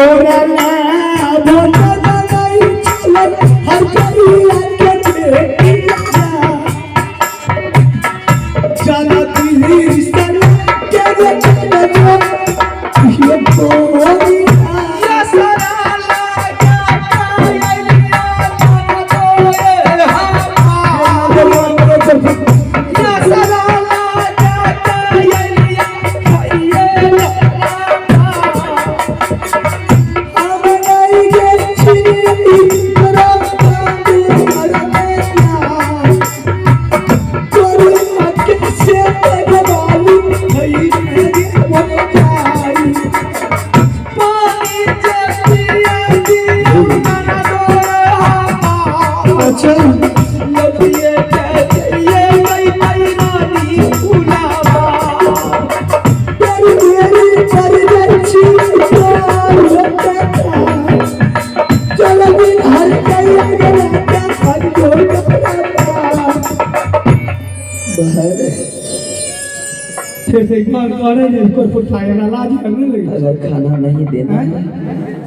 तोरा ना भोला नहीं चल हर करिया के देखिया चला दिल सना के चलो ये कोई या सरा लगा आइलिया या सरा लगा आइलिया हम नहीं गेछी तोरा फिर से एक बार करे नहीं, कोई पुठाएगा लाज करने लगे। अगर खाना नहीं देना है